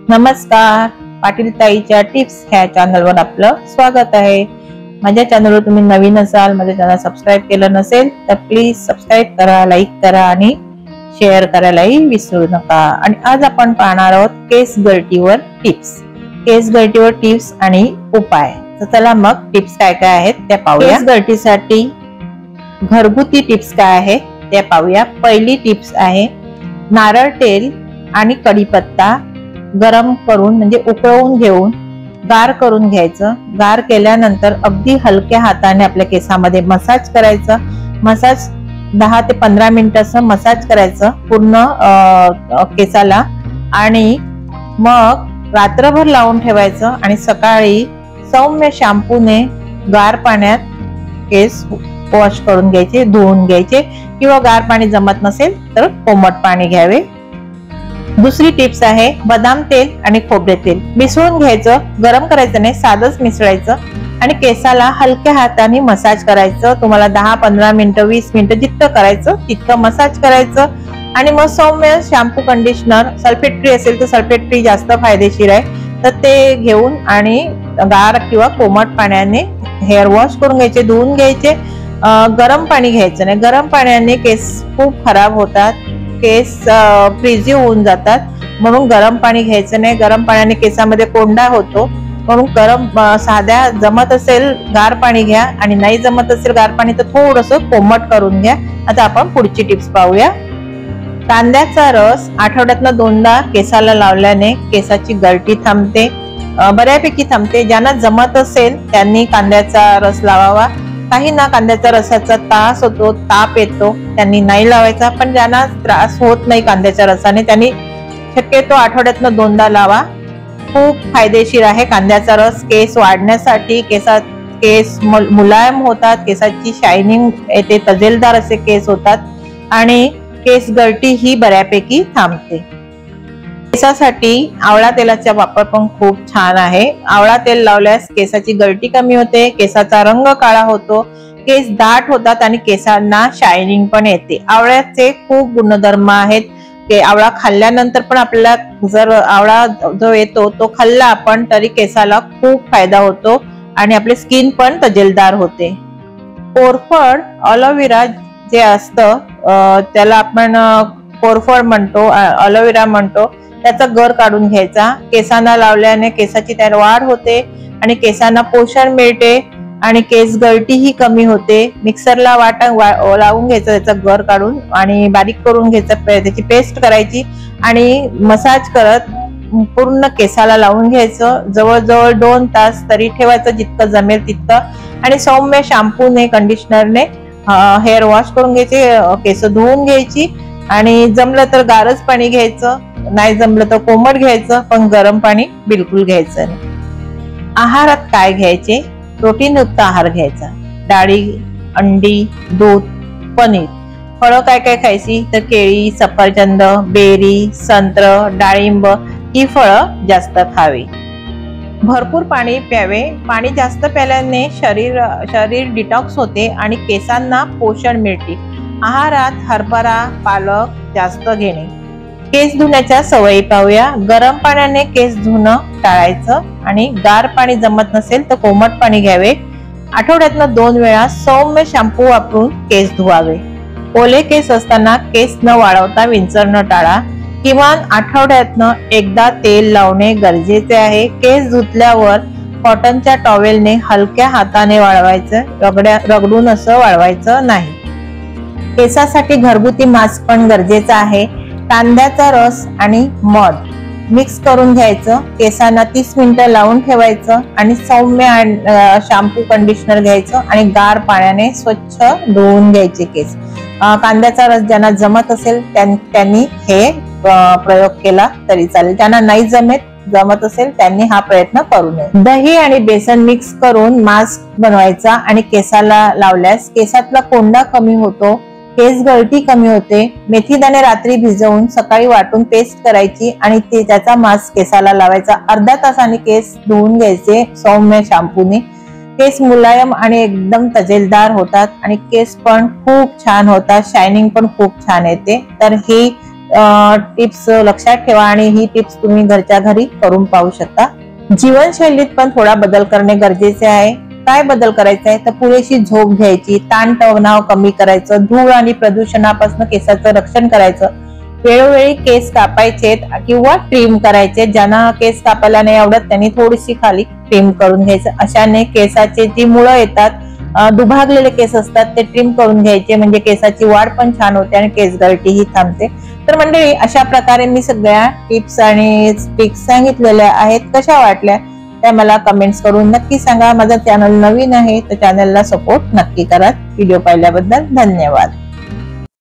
नमस्कार, पाटील ताईच्या टिप्स ह्या चॅनलवर आपलं स्वागत आहे। माझ्या चॅनलवर तुम्ही नवीन असाल, माझे चॅनल सबस्क्राइब केलं नसेल तर प्लीज सबस्क्राइब करा, लाईक करा आणि शेअर करायलाही विसरू नका। आणि आज आपण पाहणार आहोत केस गळतीवर टिप्स, केस गळतीवर टिप्स आणि उपाय। तर चला मग टिप्स काय काय आहेत ते पाहूया। केस गळतीसाठी घरगुती टिप्स काय आहे ते पाहूया। पहिली टिप्स आहे नारळ तेल आणि कढीपत्ता गरम करून म्हणजे उकळवून घेऊन गार करून घ्यायचं। गार केल्यानंतर अगदी हलक्या हाताने आपल्या केसामध्ये मसाज करायचं। मसाज 10 ते 15 मिनिटाचं मसाज करायचं पूर्ण केसाला आणि मग रात्रभर लावून ठेवायचं आणि सकाळी सौम्य शॅम्पूने गार पाण्यात केस वॉश करून घ्यायचे, धुवून घ्यायचे किंवा गार पाणी जमत नसेल तर कोमट पाणी घ्यावे। दुसरी टिप्स आहे बदाम तेल आणि खोबरे तेल मिसळून घ्यायचं, गरम करायचं नाही, साधच मिसळायचं आणि केसाला हलक्या हाताने मसाज करायचं। तुम्हाला 10-15 मिनिटं 20 मिनिटं जितकं करायचं तितकं मसाज करायचं आणि मग सौम्य शॅम्पू कंडिशनर सल्फेट फ्री असेल तर सल्फेट फ्री जास्त फायदेशीर आहे तर ते घेऊन आणि गार किंवा कोमट पाण्याने हेअर वॉश करून घ्यायचे, धुवून घ्यायचे। गरम पाणी घ्यायचं नाही, गरम पाण्याने केस खूप खराब होतात, केस फ्रीजी होऊन जातात, म्हणून गरम पाणी घ्यायचं नाही। गरम पाण्याने केसामध्ये कोंडा होतो, म्हणून गरम साध्या जमत असेल गार पाणी घ्या आणि नाही जमत असेल गार पाणी तर थोडंसं कोमट करून घ्या। आता आपण पुढची टिप्स पाहूया। कांद्याचा रस आठवड्यातनं 2दा केसाला लावल्याने केसाची गळती थांबते, बऱ्यापैकी थांबते। ज्यांना जमत असेल त्यांनी कांद्याचा रस लावावा। काही ना कांद्याच्या रसाचा त्रास होतो, ताप येतो, त्यांनी नाही लावायचा, पण ज्यांना त्रास होत नाही कांद्याच्या रसाने त्यांनी शक्यतो आठवड्यातनं 2दा लावा। खूप फायदेशीर आहे कांद्याचा रस केस वाढण्यासाठी। केस मुलायम होतात, केसाची शायनिंग येते, तजेलदार असे केस होतात आणि केस गळती ही बऱ्यापैकी थांबते। केसासाठी आवळा तेलाचा वापर पण खूप छान आहे। आवळा तेल लावल्यास केसाची गळती कमी होते, केसाचा रंग काळा होतो, केस दाट होतात आणि केसांना शायनिंग पण येते। आवळ्याचे खूप गुणधर्म आहेत। आवळा खाल्ल्यानंतर पण आपल्याला जर आवळा जो येतो तो खाल्ला आपण तरी केसाला खूप फायदा होतो आणि आपली स्किन पण तजेलदार होते। कोरफड अलोवेरा जे असतं त्याला आपण कोरफड म्हणतो, अलोवेरा म्हणतो, त्याचा गर काढून घ्यायचा। केसांना लावल्याने केसाची त्यात वाढ होते आणि केसांना पोषण मिळते आणि केस गळती ही कमी होते। मिक्सरला लावून घ्यायचं, त्याचा गर काढून आणि बारीक करून घ्यायचं, त्याची पेस्ट करायची आणि मसाज करत पूर्ण केसाला लावून घ्यायचं। जवळजवळ 2 तास तरी ठेवायचं, जितकं जमेल तितकं आणि सौम्य शॅम्पूने कंडिशनरने हेअर वॉश करून घ्यायचे, केस धुवून घ्यायची आणि जमलं तर गारच पाणी घ्यायचं, नाही जमलं तर कोमट घ्यायचं, पण गरम पाणी बिलकुल घ्यायचं नाही। आहारात काय घ्यायचे? प्रोटीनयुक्त आहार घ्यायचा, डाळी, अंडी, दूध, पनीर। फळं काय काय खायची तर केळी, सफरचंद, बेरी, संत्र, डाळिंब ही फळं जास्त खावी। भरपूर पाणी प्यावे, पाणी जास्त प्याल्याने शरीर डिटॉक्स होते आणि केसांना पोषण मिळते। आहारात हरभरा, पालक जास्त घेणे। केस धुण्याच्या सवयी पाहूया। गरम पाण्याने केस धुणं टाळायचं आणि गार पाणी जमत नसेल तर कोमट पाणी घ्यावे। आठवड्यातनं 2 वेळा सौम्य शॅम्पू वापरून केस धुवावे। ओले केस असताना केस न वाळवता विंचरणं टाळा। किमान आठवड्यातनं 1दा तेल लावणे गरजेचे आहे। केस धुतल्यावर कॉटनच्या टॉवेलने हलक्या हाताने वाळवायचं, रगडून असं वाळवायचं नाही। केसासाठी घरगुती मास्क पण गरजेचा आहे। कांद्याचा रस आणि मध मिक्स करून घ्यायचं, केसांना 30 मिनिटं लावून ठेवायचं आणि सौम्य शॅम्पू कंडिशनर घ्यायचं आणि गार पाण्याने स्वच्छ धुवून घ्यायचे केस। कांद्याचा रस ज्यांना जमत असेल त्यांनी हे प्रयोग केला तरी चालेल, ज्यांना नाही जमत असेल त्यांनी हा प्रयत्न करू नये। दही आणि बेसन मिक्स करून मास्क बनवायचा आणि केसाला लावल्यास केसातला कोंडा कमी होतो, केस गळती कमी होते। मेथीदाणे रात्री भिजवून सकाळी वाटून पेस्ट करायची आणि त्याचा मास्क केसाला लावायचा। अर्ध्या तासाने केस धुवून घ्यायचे सौम्य शॅम्पूने। केस मुलायम आणि एकदम तजेलदार होतात आणि केस पण खूप छान होतात, शायनिंग पण खूप छान येते। तर ही टिप्स लक्षात ठेवा आणि ही टिप्स तुम्ही घरच्या घरी करून पाहू शकता। जीवनशैलीत पण थोडा बदल करणे गरजेचे आहे। काय बदल करायचा आहे तर पुरेशी झोप घ्यायची, ताणतणाव कमी करायचं, धूळ आणि प्रदूषणापासून केसाचं रक्षण करायचं, वेळोवेळी केस कापायचे किंवा ट्रिम करायचे। ज्यांना केस कापायला नाही आवडत त्यांनी थोडीशी खाली ट्रिम करून घ्यायचं। अशाने केसाचे जी मुळं येतात, दुभागलेले केस असतात ते ट्रिम करून घ्यायचे, म्हणजे केसाची वाढ पण छान होते आणि केस गळतीही थांबते। तर मंडळी, अशा प्रकारे मी सगळ्या टिप्स आणि ट्रिक्स सांगितलेल्या आहेत, कशा वाटल्या त्या मला कमेंट्स करून नक्की सांगा। माझा चॅनल नवीन आहे तर चॅनलला सपोर्ट नक्की करा। व्हिडिओ पाहिल्याबद्दल धन्यवाद।